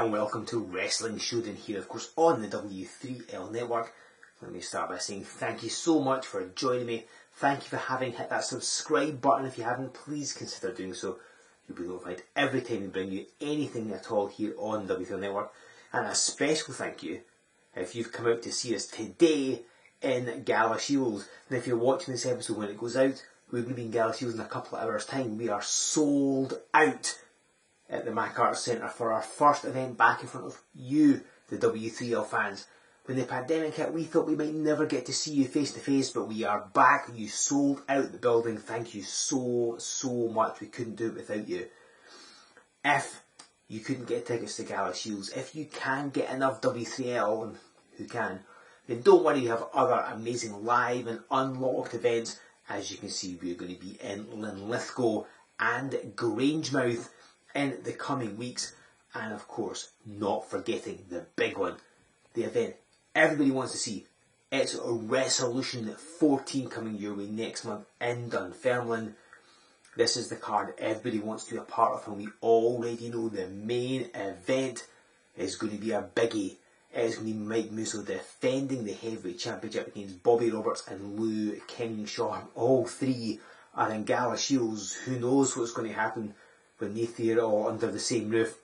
and welcome to Wrestling Showdown here, of course, on the W3L network. Let me start by saying thank you so much for joining me. Thank you for having hit that subscribe button. If you haven't, please consider doing so. You'll be notified every time we bring you anything at all here on the W3L network. And a special thank you if you've come out to see us today in Gala Shields. And if you're watching this episode when it goes out, we're going to be in Gala Shields in a couple of hours' time. We are sold out at the Mac Arts Centre for our first event back in front of you, the W3L fans. When the pandemic hit, we thought we might never get to see you face to face, but we are back. You sold out the building. Thank you so much. We couldn't do it without you. If you couldn't get tickets to Gala Shields, if you can get enough W3L, and who can, then don't worry, you have other amazing live and unlocked events. As you can see, we're going to be in Linlithgow and Grangemouth in the coming weeks, and of course not forgetting the big one, the event everybody wants to see. It's Wrestlution 14 coming your way next month in Dunfermline. This is the card everybody wants to be a part of, and we already know the main event is going to be a biggie. It's going to be Mike Musso defending the heavyweight championship against Bobby Roberts and Lou King Shawn. All three are in Gala Shields. Who knows what's going to happen when they three are all under the same roof.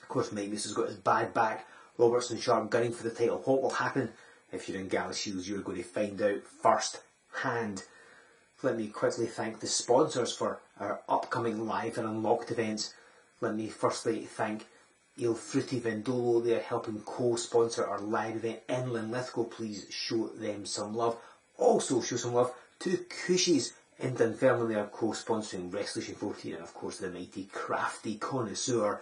Of course, Mike Musso's got his bad back. Roberts and Sharp gunning for the title. What will happen? If you're in Gala Shields, you're going to find out first hand. Let me quickly thank the sponsors for our upcoming live and unlocked events. Let me firstly thank Il Frutti Vendolo. They are helping co-sponsor our live event in Linlithgow. Please show them some love. Also show some love to Cushies in Dunfermline. They are co-sponsoring Wrestlution 14, and of course the mighty Crafty Connoisseur,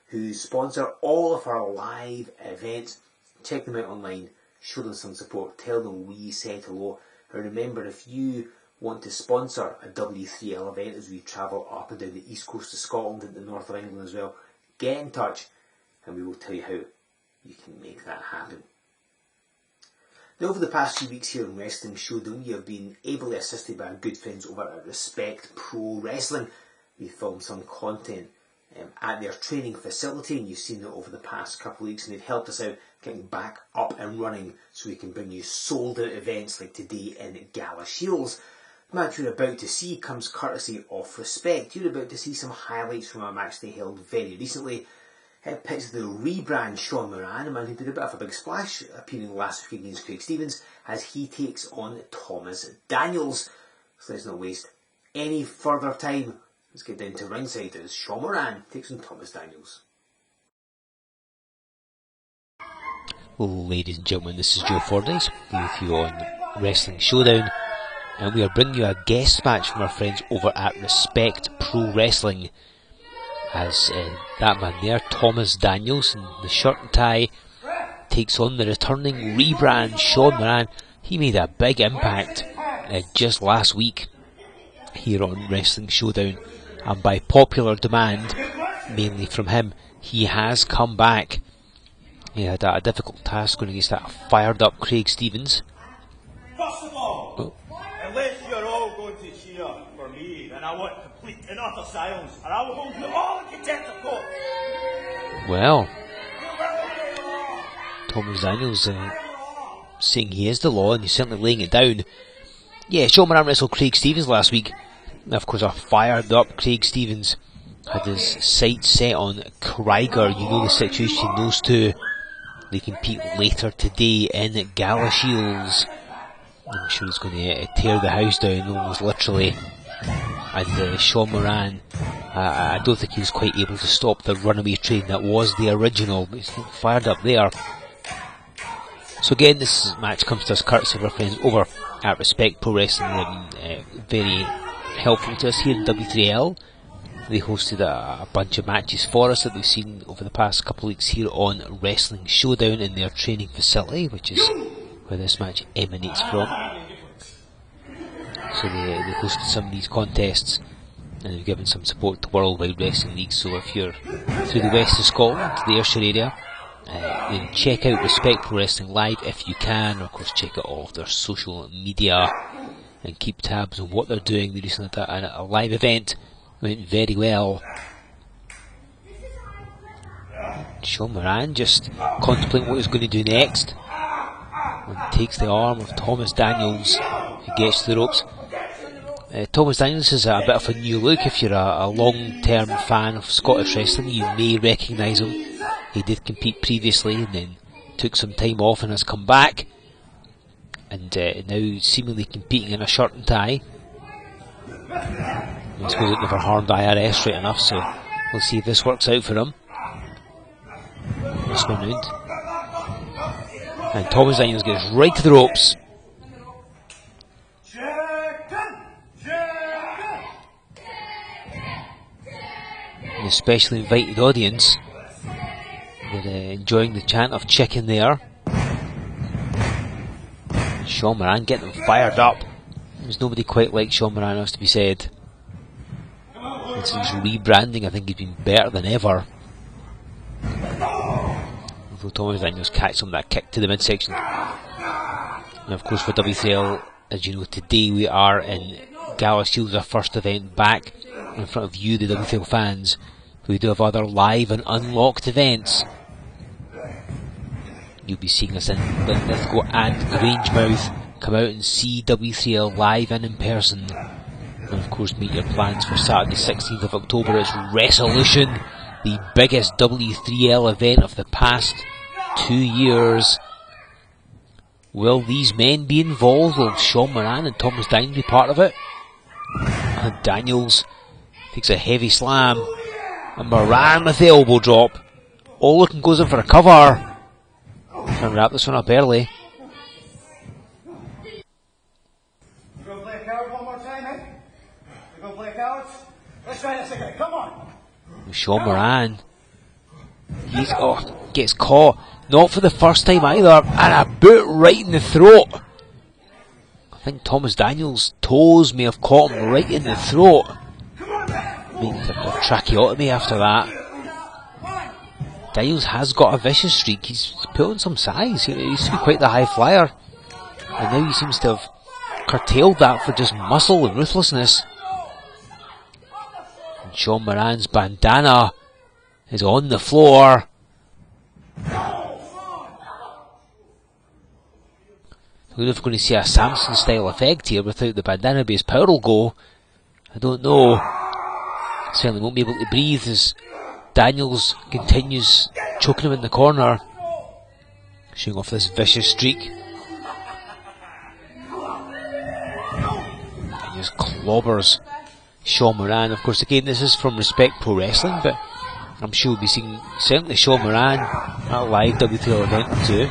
who sponsor all of our live events. Check them out online, show them some support, tell them we said hello. And remember, if you want to sponsor a W3L event as we travel up and down the east coast of Scotland and the north of England as well, get in touch and we will tell you how you can make that happen. Now, over the past few weeks here in Wrestling Showdown, we have been ably assisted by our good friends over at Respect Pro Wrestling. We filmed some content at their training facility, and you've seen it over the past couple of weeks, and they've helped us out getting back up and running so we can bring you sold out events like today in Gala Shields. The match you're about to see comes courtesy of Respect. You're about to see some highlights from a match they held very recently. It pits the rebrand Shawn Moran, a man who did a bit of a big splash appearing last week against Craig Stevens, as he takes on Thomas Daniels. So let's not waste any further time. Let's get down to ringside as Shawn Moran takes on Thomas Daniels. Ladies and gentlemen, this is Joe Fordyce with you on Wrestling Showdown, and we are bringing you a guest match from our friends over at Respect Pro Wrestling, as that man there, Thomas Daniels, in the shirt and tie, takes on the returning rebrand Shawn Moran. He made a big impact just last week here on Wrestling Showdown, and by popular demand, mainly from him, he has come back. He had a difficult task going against that fired up Craig Stevens. First of all, unless you're all going to cheer for me, then I want complete and utter silence, and I will hold you all in contempt of court. Well, Thomas Daniels saying he is the law, and he's certainly laying it down. Yeah, Shawn Moran wrestled Craig Stevens last week. And of course, a fired up Craig Stevens had his sights set on Krieger. You know the situation, those two. They compete later today in Gala Shields. I'm sure he's going to tear the house down, almost literally. And Shawn Moran, I don't think he was quite able to stop the runaway train that was the original, but he's fired up there. So again, this match comes to us courtesy of our friends over at Respect Pro Wrestling. They've been very helpful to us here in W3L. They hosted a bunch of matches for us that we've seen over the past couple of weeks here on Wrestling Showdown in their training facility, which is where this match emanates from. So they hosted some of these contests, and they've given some support to Worldwide Wrestling League. So if you're through the west of Scotland, the Ayrshire area, then check out Respect Pro Wrestling Live if you can, or of course check out all of their social media and keep tabs on what they're doing. They recently had a live event, went very well. Shawn Moran just contemplating what he's going to do next, and takes the arm of Thomas Daniels, who gets to the ropes. Thomas Daniels is a bit of a new look. If you're a long-term fan of Scottish wrestling, you may recognise him. He did compete previously and then took some time off and has come back, and now seemingly competing in a shirt and tie. I suppose it never harmed IRS right enough, so we'll see if this works out for him. This one round. And Thomas Daniels gets right to the ropes. The specially invited audience were enjoying the chant of chicken there. Shawn Moran getting them fired up. There's nobody quite like Shawn Moran, has to be said. And since rebranding, I think he's been better than ever. Although Thomas Daniels catches him that kick to the midsection. And of course for W3L, as you know, today we are in Gala Shield's our first event back in front of you, the W3L fans. We do have other live and unlocked events. You'll be seeing us in Linlithgow and Grangemouth. Come out and see W3L live and in person. And of course make your plans for Saturday 16th of October. It's Wrestlution, the biggest W3L event of the past 2 years. Will these men be involved? Will Shawn Moran and Thomas Daniels be part of it? And Daniels takes a heavy slam, and Moran with the elbow drop. Looking goes in for a cover. Trying to wrap this one up early. You gonna play a coward one more time, eh? You gonna play a coward? Let's try this again. Come on. Shawn Moran, gets caught. Not for the first time either, and a boot right in the throat. I think Thomas Daniels' toes may have caught him right in the throat. Maybe a tracheotomy after that. Daniels has got a vicious streak. He's put on some size. He used to be quite the high flyer, and now he seems to have curtailed that for just muscle and ruthlessness. And Shawn Moran's bandana is on the floor. I don't know if we're going to see a Samson style effect here without the bandana, but his power will go. I don't know. Certainly won't be able to breathe as Daniels continues choking him in the corner, showing off this vicious streak. And just clobbers Shawn Moran. Of course, again, this is from Respect Pro Wrestling, but I'm sure we'll be seeing certainly Shawn Moran at a live W3L event too,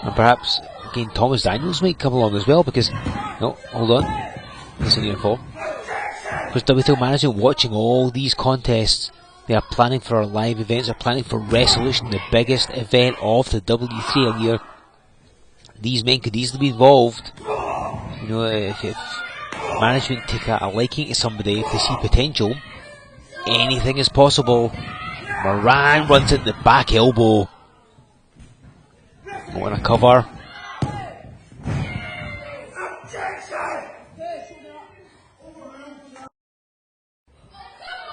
and perhaps again Thomas Daniels might come along as well, because no, hold on, this isn't your fault. Because W3L management watching all these contests, they are planning for our live events, they're planning for Wrestlution, the biggest event of the W3L year. These men could easily be involved. You know, if management take a liking to somebody, if they see potential, anything is possible. Moran runs in the back elbow. Want a cover.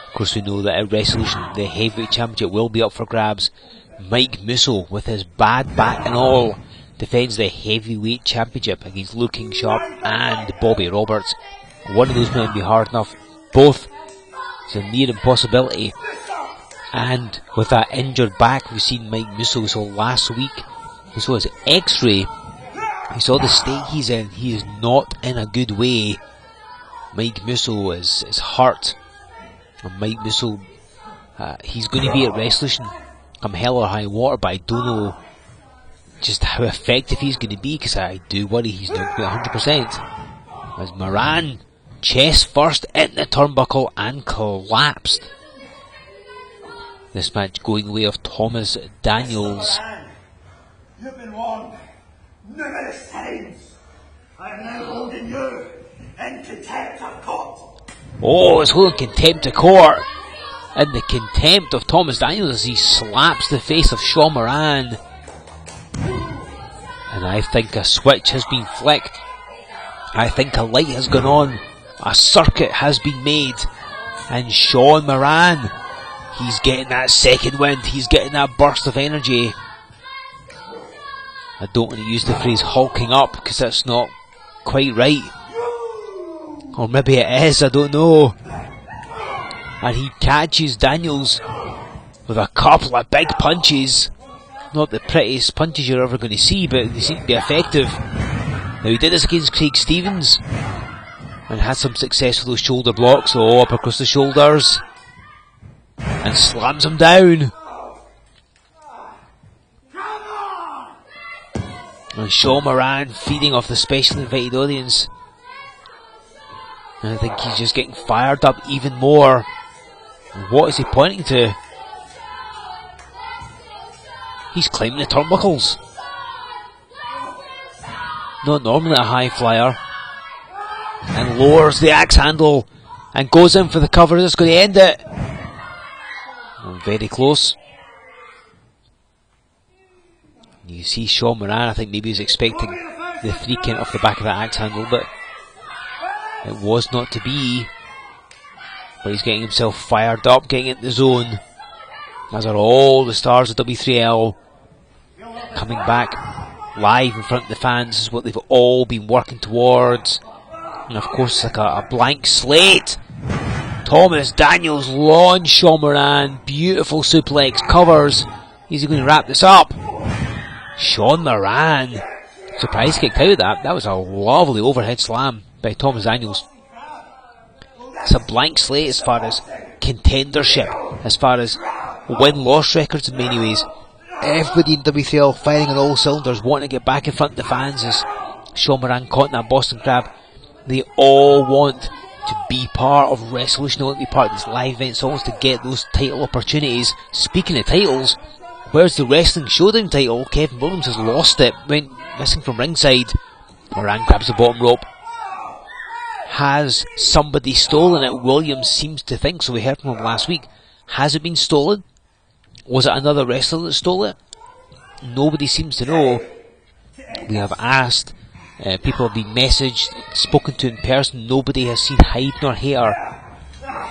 Of course, we know that at Wrestlution, the heavyweight championship will be up for grabs. Mike Musso, with his bad back and all, defends the heavyweight championship against Looking Sharp and Bobby Roberts. One of those men will be hard enough. Both, it's a near impossibility. And with that injured back, we've seen Mike Musso. So last week, he saw his x-ray. He saw the state he's in. He is not in a good way. Mike Musso is hurt. And Mike Musso, he's going to be at Wrestlution come hell or high water, but I don't know just how effective he's going to be, because I do worry he's not going to be 100%. As Moran, chest first in the turnbuckle and collapsed. This match going away of Thomas Daniels. You've been warned numerous times. I am now holding you in contempt of court. Oh, it's holding contempt of court. And the contempt of Thomas Daniels as he slaps the face of Shawn Moran. And I think a switch has been flicked. I think a light has gone on. A circuit has been made. And Shawn Moran, He's getting that second wind. He's getting that burst of energy. I don't want to use the phrase hulking up because that's not quite right. Or maybe it is, I don't know. And he catches Daniels with a couple of big punches. Not the prettiest punches you're ever going to see, but they seem to be effective. Now he did this against Craig Stevens and had some success with those shoulder blocks. Oh, up across the shoulders. And slams him down. And Shawn Moran feeding off the special invited audience. And I think he's just getting fired up even more. What is he pointing to? He's climbing the turnbuckles. Not normally a high flyer. And lowers the axe handle. And goes in for the cover. That's going to end it. Very close. You see Shawn Moran, I think maybe he was expecting the 3 count off the back of that axe handle, but it was not to be. But he's getting himself fired up, getting into the zone. As are all the stars of W3L coming back live in front of the fans. This is what they've all been working towards. And of course, like a blank slate. Thomas Daniels launch Shawn Moran. Beautiful suplex covers. Is he going to wrap this up? Shawn Moran. Surprised kicked out of that. That was a lovely overhead slam by Thomas Daniels. It's a blank slate as far as contendership, as far as win-loss records in many ways. Everybody in W3L firing on all cylinders, wanting to get back in front of the fans as Shawn Moran caught in that Boston Crab. They all want to be part of Wrestlution, they want to be part of these live events, always to get those title opportunities. Speaking of titles, where's the Wrestling Showdown title? Kevin Williams has lost it, went missing from ringside. Moran grabs the bottom rope. Has somebody stolen it? Williams seems to think so. We heard from him last week. Has it been stolen? Was it another wrestler that stole it? Nobody seems to know. We have asked. People have been messaged, spoken to in person. Nobody has seen hide nor hair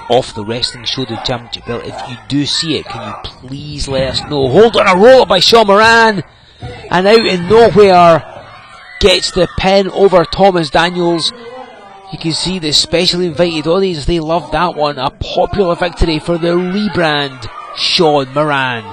off the Wrestling Showdown Championship belt. If you do see it, can you please let us know? Hold on, a roll by Shawn Moran, and out in nowhere gets the pin over Thomas Daniels. You can see the specially invited audience, they love that one. A popular victory for the rebrand Shawn Moran.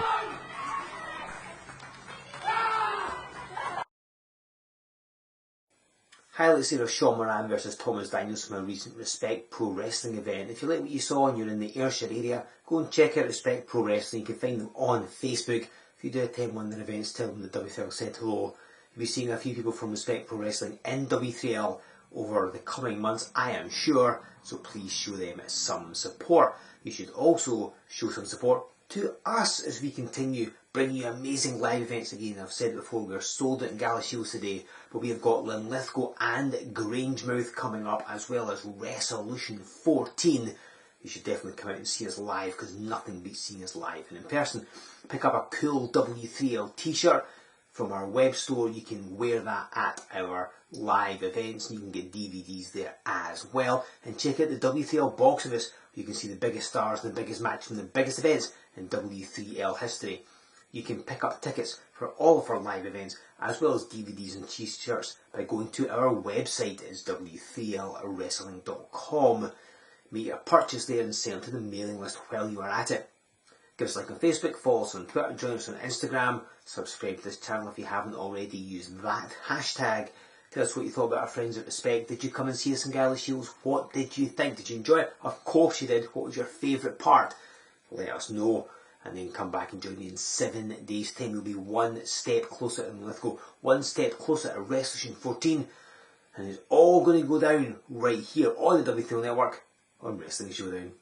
Highlights here of Shawn Moran versus Thomas Daniels from a recent Respect Pro Wrestling event. If you like what you saw and you're in the Ayrshire area, go and check out Respect Pro Wrestling. You can find them on Facebook. If you do attend one of their events, tell them the W3L said hello. You'll be seeing a few people from Respect Pro Wrestling in W3L over the coming months, I am sure, so please show them some support. You should also show some support to us as we continue bringing you amazing live events again. I've said it before, we're sold out in Galashiels today, but we have got Linlithgow and Grangemouth coming up, as well as Wrestlution 14. You should definitely come out and see us live, because nothing beats seeing us live and in person. Pick up a cool W3L t-shirt from our web store. You can wear that at our live events, and you can get DVDs there as well. And check out the W3L box office. You can see the biggest stars, the biggest matches from the biggest events in W3L history. You can pick up tickets for all of our live events, as well as DVDs and t-shirts, by going to our website. It's w3lwrestling.com. Make a purchase there and send to the mailing list while you are at it. Give us a like on Facebook, follow us on Twitter, join us on Instagram, subscribe to this channel if you haven't already, use that hashtag. Tell us what you thought about our friends at Respect. Did you come and see us in Galashiels? What did you think? Did you enjoy it? Of course you did. What was your favourite part? Let us know. And then come back and join me in 7 days' time. We'll be one step closer to Linlithgow, one step closer to Wrestlution 14. And it's all going to go down right here on the W3L Network on Wrestling Showdown.